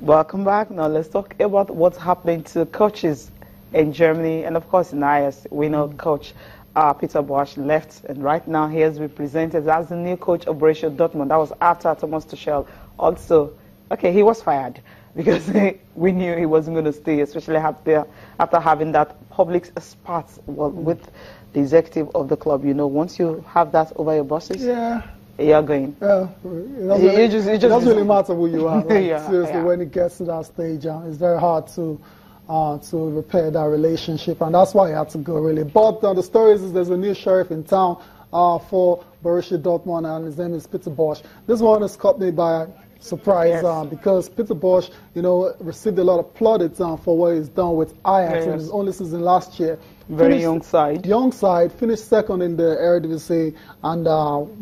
Welcome back. Now let's talk about what's happening to coaches in Germany and of course in IS. We know coach Peter Bosz left, and right now he has been presented as the new coach of Borussia Dortmund. That was after Thomas Tuchel also, okay, he was fired because we knew he wasn't going to stay, especially after having that public spat with the executive of the club. You know, once you have that over your bosses, yeah, you're going. Yeah, it doesn't really matter who you are. Like, seriously, when it gets to that stage, it's very hard to repair that relationship, and that's why he had to go, really. But the story is there's a new sheriff in town for Borussia Dortmund, and his name is Peter Bosz. This one is caught me by surprise because Peter Bosz, you know, received a lot of plaudits for what he's done with Ajax in his only season last year. Very young side. Young side, finished second in the Eredivisie and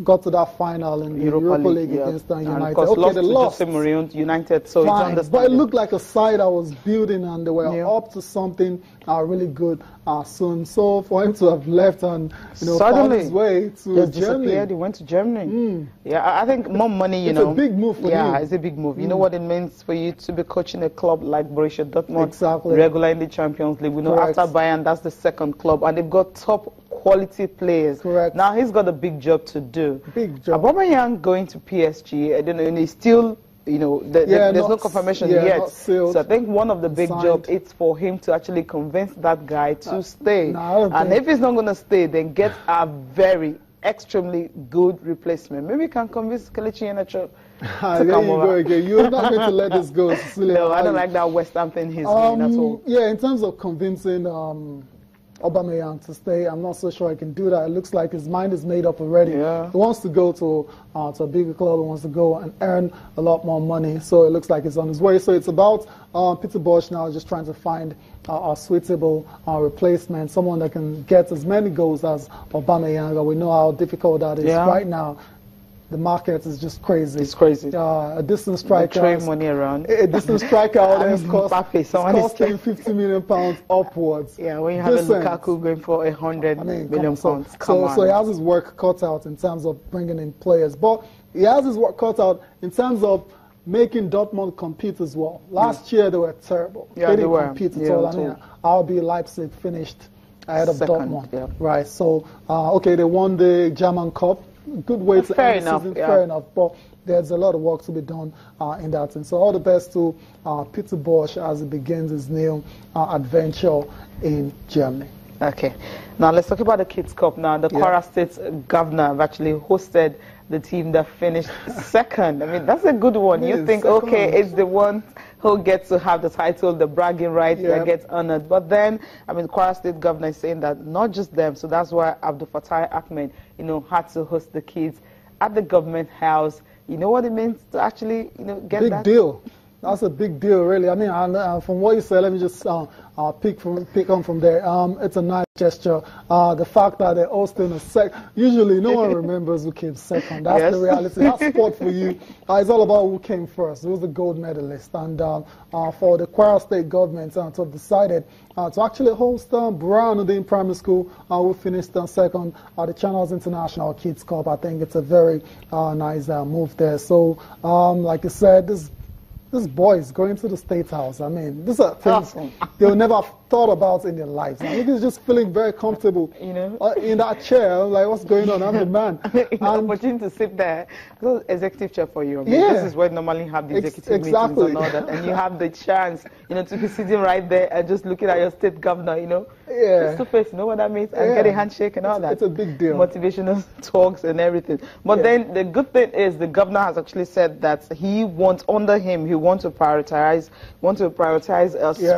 got to that final in the Europa League against United. Okay, they lost to United, so it's understandable. But it looked like a side that was building, and they were up to something really good soon. So for him to have left and found his way to Germany, he went to Germany. Yeah, I think more money. It's a big move for him. Yeah, it's a big move. You know what it means for you to be coaching a club like Borussia Dortmund, exactly, regular in the Champions League. We know after Bayern, that's the second club, and they've got top quality players. Correct. Now he's got a big job to do. Big job. Aubameyang going to PSG, I don't know, and he's still, there's no confirmation yet. So I think one of the big jobs is for him to actually convince that guy to stay. And if he's not going to stay, then get a very extremely good replacement. Maybe he can convince Kelechi Iheanacho to come over. Again. You're not going to let this go, Cecilia. No, I don't like that West Ham thing he's doing at all. Yeah, in terms of convincing Aubameyang to stay, I'm not so sure I can do that. It looks like his mind is made up already. Yeah. He wants to go to a bigger club. He wants to go and earn a lot more money. So it looks like he's on his way. So it's about Peter Bosz now just trying to find a suitable replacement, someone that can get as many goals as Aubameyang. We know how difficult that is right now. The market is just crazy. It's crazy. A distant striker. Throwing money around. A distant striker out there is costing £50 million upwards. Yeah, when you have a Lukaku going for £100 million. So he has his work cut out in terms of bringing in players. But he has his work cut out in terms of making Dortmund compete as well. Last year they were terrible. Yeah, they didn't compete at all. I mean, RB Leipzig finished ahead of Dortmund. Yeah. Right. So, okay, they won the German Cup. Good way to end the season, fair enough, but there's a lot of work to be done in that. And so all the best to Peter Bosz as he begins his new adventure in Germany. Okay, now let's talk about the Kids Cup now. The Kwara State governor have actually hosted the team that finished second. I mean, that's a good one. You think, okay, it's the one who gets to have the title, the bragging rights that gets honored. But then, I mean, Kwara State governor is saying that not just them. So that's why Abdul Fattah Ahmed, had to host the kids at the government house. You know what it means to actually, get big that? Big deal. That's a big deal, really. I mean, from what you said, let me just pick on from there. It's a nice gesture. The fact that they're hosting a usually no one remembers who came second. That's the reality. That's sport for you. It's all about who came first. Who's the gold medalist? And for the Kwara State government to have decided to actually host Burhanuddin Primary School, who finished second at the Channels International Kids Cup. I think it's a very nice move there. So, like I said, this boy is going to the State House. I mean, these are things they'll never have thought about in their lives. I think he's just feeling very comfortable, in that chair. I'm like, what's going on? I'm the man. An opportunity to sit there. This is executive chair for you. I mean, this is where you normally have the executive meetings and all that. And you have the chance, to be sitting right there and just looking at your state governor, face to face, you know what that means? And get a handshake and all that. It's a big deal. Motivational talks and everything. But then the good thing is the governor has actually said that he wants to prioritize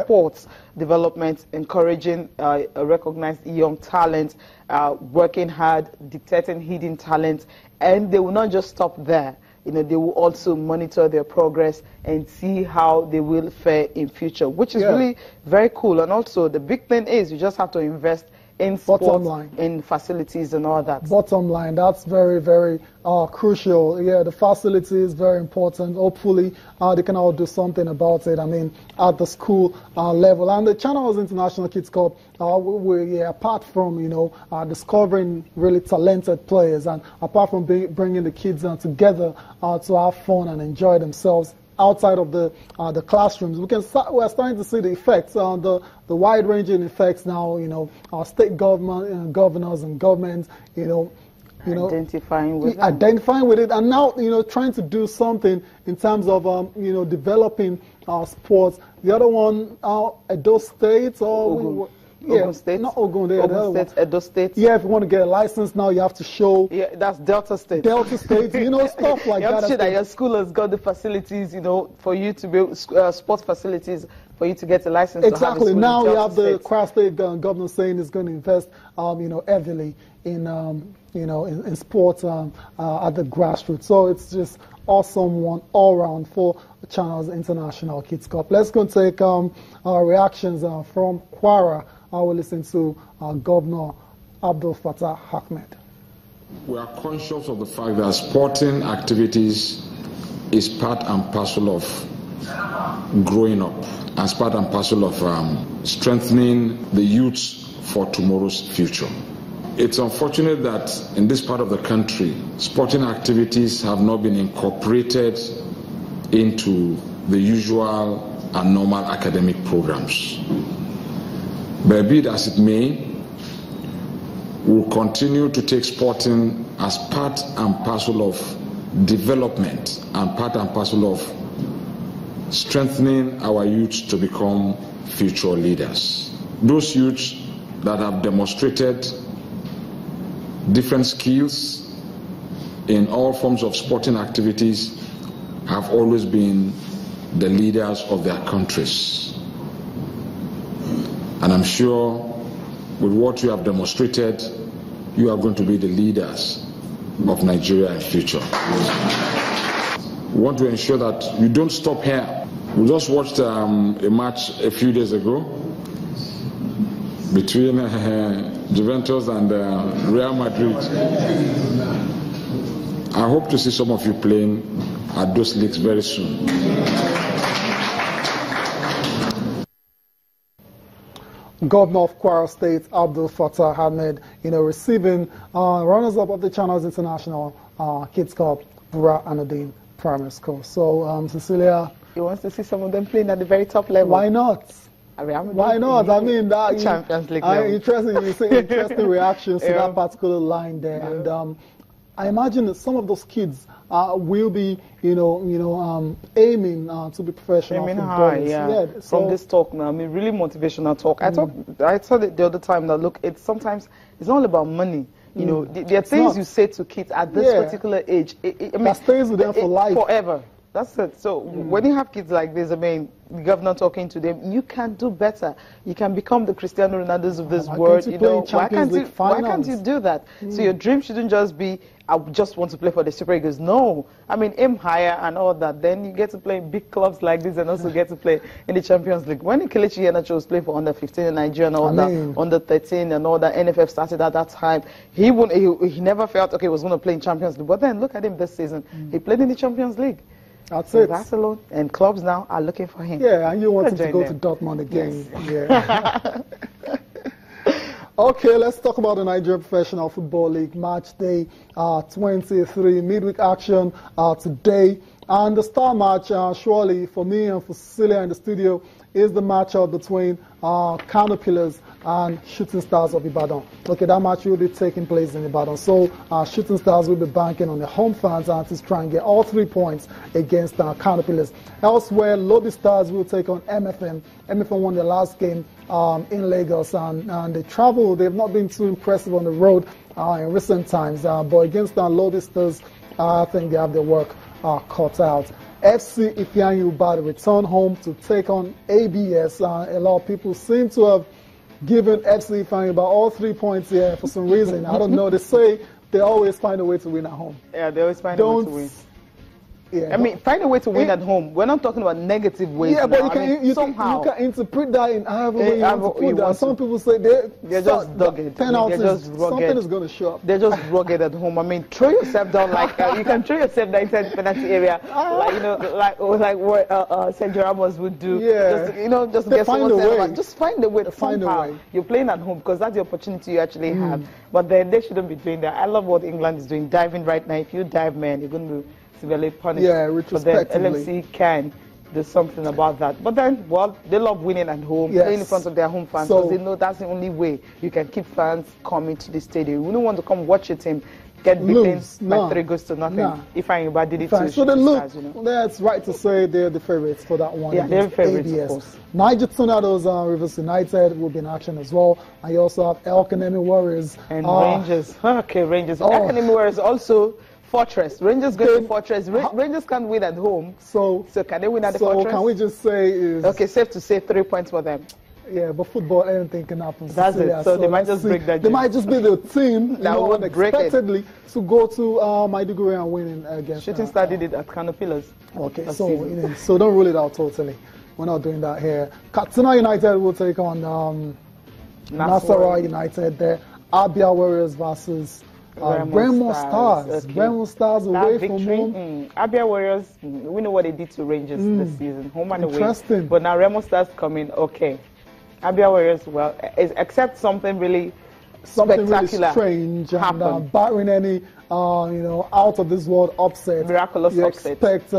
sports development, encouraging recognized young talent, working hard, detecting hidden talent, and they will not just stop there. They will also monitor their progress and see how they will fare in future, which is really very cool. And also the big thing is you just have to invest in sports, in facilities and all that. Bottom line, that's very, very crucial. Yeah, the facility is very important. Hopefully, they can all do something about it. I mean, at the school level. And the Channels International Kids Cup, apart from, discovering really talented players, and apart from bringing the kids together to have fun and enjoy themselves, outside of the classrooms. We're starting to see the effects, the wide-ranging effects now. Our state government, governors and governments, identifying with it, and now trying to do something in terms of developing sports. The other one, Edo State or Ogun State. Not Ogun. Ogun State, Edo State. Yeah, if you want to get a license now, you have to show. Yeah, that's Delta State. Delta State, stuff like that. You have to show that your school has got the facilities, for you to be sports facilities for you to get a license. Exactly. Now we have the Kwara State governor saying it's going to invest, heavily in sports at the grassroots. So it's just awesome one all round for Channels International Kids Cup. Let's go and take our reactions from Kwara. I will listen to Governor Abdul Fattah Ahmed. We are conscious of the fact that sporting activities is part and parcel of growing up, as part and parcel of strengthening the youth for tomorrow's future. It's unfortunate that in this part of the country, sporting activities have not been incorporated into the usual and normal academic programs. But be it as it may, we'll continue to take sporting as part and parcel of development and part and parcel of strengthening our youth to become future leaders. Those youths that have demonstrated different skills in all forms of sporting activities have always been the leaders of their countries. And I'm sure with what you have demonstrated, you are going to be the leaders of Nigeria in future. We want to ensure that you don't stop here. We just watched a match a few days ago between Juventus and Real Madrid. I hope to see some of you playing at those leagues very soon. Governor of Kwara State, Abdul Fattah Ahmed, receiving runners-up of the Channels International Kids Cup, Bura Anodin Primary School. So, Cecilia, he wants to see some of them playing at the very top level. Why not? Why not? I mean, that Champions League level. Interesting reactions to that particular line there, and I imagine that some of those kids will be, aiming to be professional footballers. From this talk now, really motivational talk. I said it the other time that look, sometimes it's not all about money. There are things you say to kids at this particular age. That stays with them for life, forever. That's it. So when you have kids like this, the governor talking to them, you can do better. You can become the Cristiano Ronaldos of this world. Why can't you do that? So your dream shouldn't just be, I just want to play for the Super Eagles. No. Aim higher and all that. Then you get to play in big clubs like this and also get to play in the Champions League. When Kelechi Iheanacho was playing for under 15 in Nigeria and all that, under 13 and all that, NFF started at that time, he never felt, okay, he was going to play in Champions League. But then look at him this season. He played in the Champions League. That's it. Barcelona and clubs now are looking for him. Yeah, and you want him to go to Dortmund again. Yes. Yeah. Okay, let's talk about the Nigeria Professional Football League match day 23 midweek action today. And the star match, surely for me and for Cecilia in the studio, is the matchup between Kano Pillars and Shooting Stars of Ibadan. Okay, that match will be taking place in Ibadan. So Shooting Stars will be banking on the home fans to try and get all 3 points against Kano Pillars. Elsewhere, Lobby Stars will take on MFM. MFM won their last game in Lagos, and they travel. They've not been too impressive on the road in recent times. But against Lobby Stars, I think they have their work cut out. FC Ifeanyi Ubadi return home to take on ABS. A lot of people seem to have given FC Ifeanyi about all 3 points here for some reason. I don't know. They say they always find a way to win at home. Yeah, they always find a way to win. Yeah, find a way to win at home. We're not talking about negative ways. Yeah, but you can interpret that in however way you want to put that. Some people say they're just dogged. Penalties, something is going to show up. They're just rugged at home. Throw yourself down like you can throw yourself down inside the penalty area, like what Sergio Ramos would do. Yeah, just get someone. Just find a way. Somehow you're playing at home because that's the opportunity you actually have. But then they shouldn't be doing that. I love what England is doing, diving right now. If you dive, man, you're going to severely punished. Yeah, But then retrospectively. LFC can do something about that. But then, well, they love winning at home, Yes. playing in front of their home fans, So- because they know that's the only way you can keep fans coming to the stadium. We don't want to come watch your team get beaten Lose. by No. 3-0. No. If Ayimba did it Fine. to So they Shooting look, Stars, you know. that's right to say they're the favorites for that one. Yeah, they're against favourites, of ABS. course. Niger Tornadoes, Rivers United will be in action as well. And you also have El Kanemi Warriors. And Rangers. Okay, Rangers. Oh. Academy Warriors also Fortress. Rangers go to Okay. Fortress. Rangers can't win at home. So can they win at the so Fortress? can we just say is Okay, safe to say 3 points for them. yeah, but football, anything can happen. That's it. Cecilia. So they might let's just break that They gym. might just be the team That would break it. unexpectedly to go to Maiduguri and win against Shooting Star did it at Kano Pillars. Okay, last so season. so don't rule it out totally. We're not doing that here. Katsina United will take on Nasarawa United there. Abia Warriors versus Remo Stars. Okay. Remo Stars That away from victory, home. Abia Warriors, we know what they did to Rangers this season, home and away. Interesting. But now Remo Stars coming, okay. Abia Warriors, well, except something really Something spectacular really strange and happened. barring any out of this world upset. Miraculous you upset. expect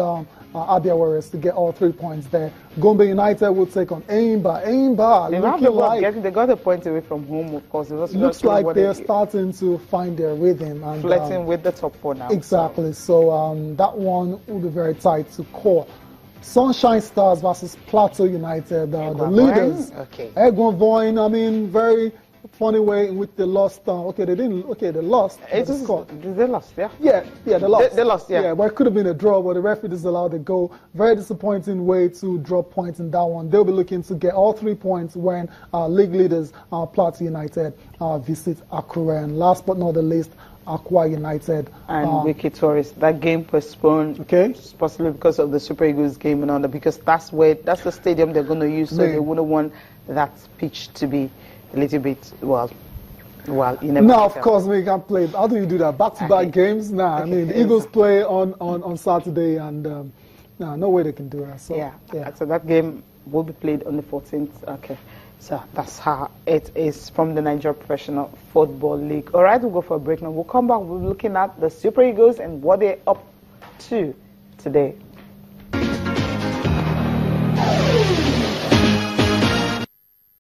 Abia Warriors to get all 3 points there. Gombe United will take on Aimba. Aimba They got a point away from home, of course. It was looks just like what they're starting to find their rhythm and flirting with the top 4 now. exactly. So that one will be very tight to call. Sunshine Stars versus Plateau United, the Egwon leaders. Voin, okay. Egwon Voin, I mean, very funny way in which they lost. Okay, they didn't. Okay, they lost. But they scored. They lost, yeah. Yeah, they lost. They lost, yeah. Yeah, but it could have been a draw, but the referee disallowed the goal. Very disappointing way to drop points in that one. They'll be looking to get all 3 points when league leaders, Plateau United, visit Akure. And last but not the least, Aqua United. And Wiki Tourist. That game postponed, Okay. possibly because of the Super Eagles game and all that, because that's the stadium they're going to use, so Man. they wouldn't want that pitch to be a little bit, well, you never Now, of tell. course, we can play. How do you do that? Back-to-back games? Nah, I mean, the Eagles play on Saturday, and no way they can do that. So, Yeah. So that game will be played on the 14th. Okay. So that's how it is from the Nigeria Professional Football League. All right, we'll go for a break now. We'll come back. We're looking at the Super Eagles and what they're up to today.